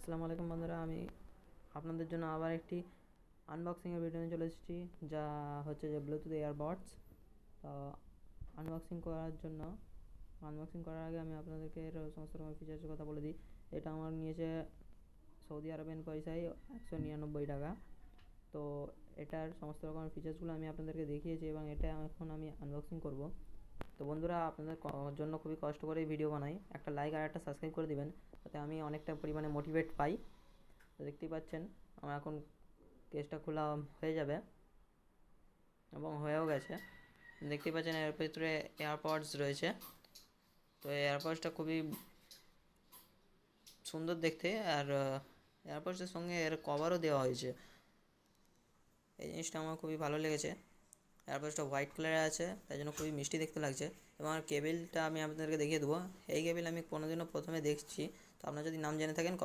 আসসালামু আলাইকুম বন্ধুরা, আমি আপনাদের জন্য আবার একটি আনবক্সিংয়ের ভিডিও নিয়ে চলে এসেছি, যা হচ্ছে যে ব্লুটুথ এয়ারবাডস। তো আনবক্সিং করার আগে আমি আপনাদেরকে এর সমস্ত রকম ফিচার্সের কথা বলে দিই। এটা আমার নিয়েছে সৌদি আরবের পয়সায় 199 টাকা। তো এটার সমস্ত রকমের ফিচার্সগুলো আমি আপনাদেরকে দেখিয়েছি এবং এটা এখন আমি আনবক্সিং করব। তো বন্ধুরা, আপনাদের জন্য খুবই কষ্ট করে ভিডিও বানাই, একটা লাইক আর একটা সাবস্ক্রাইব করে দিবেন, তাতে আমি অনেকটা পরিমাণে মোটিভেট পাই। তো দেখতেই পাচ্ছেন আমার এখন কেসটা খোলা হয়ে যাবে এবং হয়েও গেছে। দেখতেই পাচ্ছেন এর ভিতরে এয়ারপডস রয়েছে। তো এই এয়ারপডসটা খুবই সুন্দর দেখতে, আর এয়ারপডসের সঙ্গে এর কভারও দেওয়া হয়েছে। এই জিনিসটা আমার খুবই ভালো লেগেছে। এয়ারপডসটা হোয়াইট কালারে আছে, তাই জন্য খুবই মিষ্টি দেখতে লাগছে। এবং আর কেবেলটা আমি আপনাদেরকে দেখিয়ে দেবো। এই কেবেল আমি কোনোদিনও প্রথমে দেখছি, তো আপনারা যদি নাম জেনে থাকেন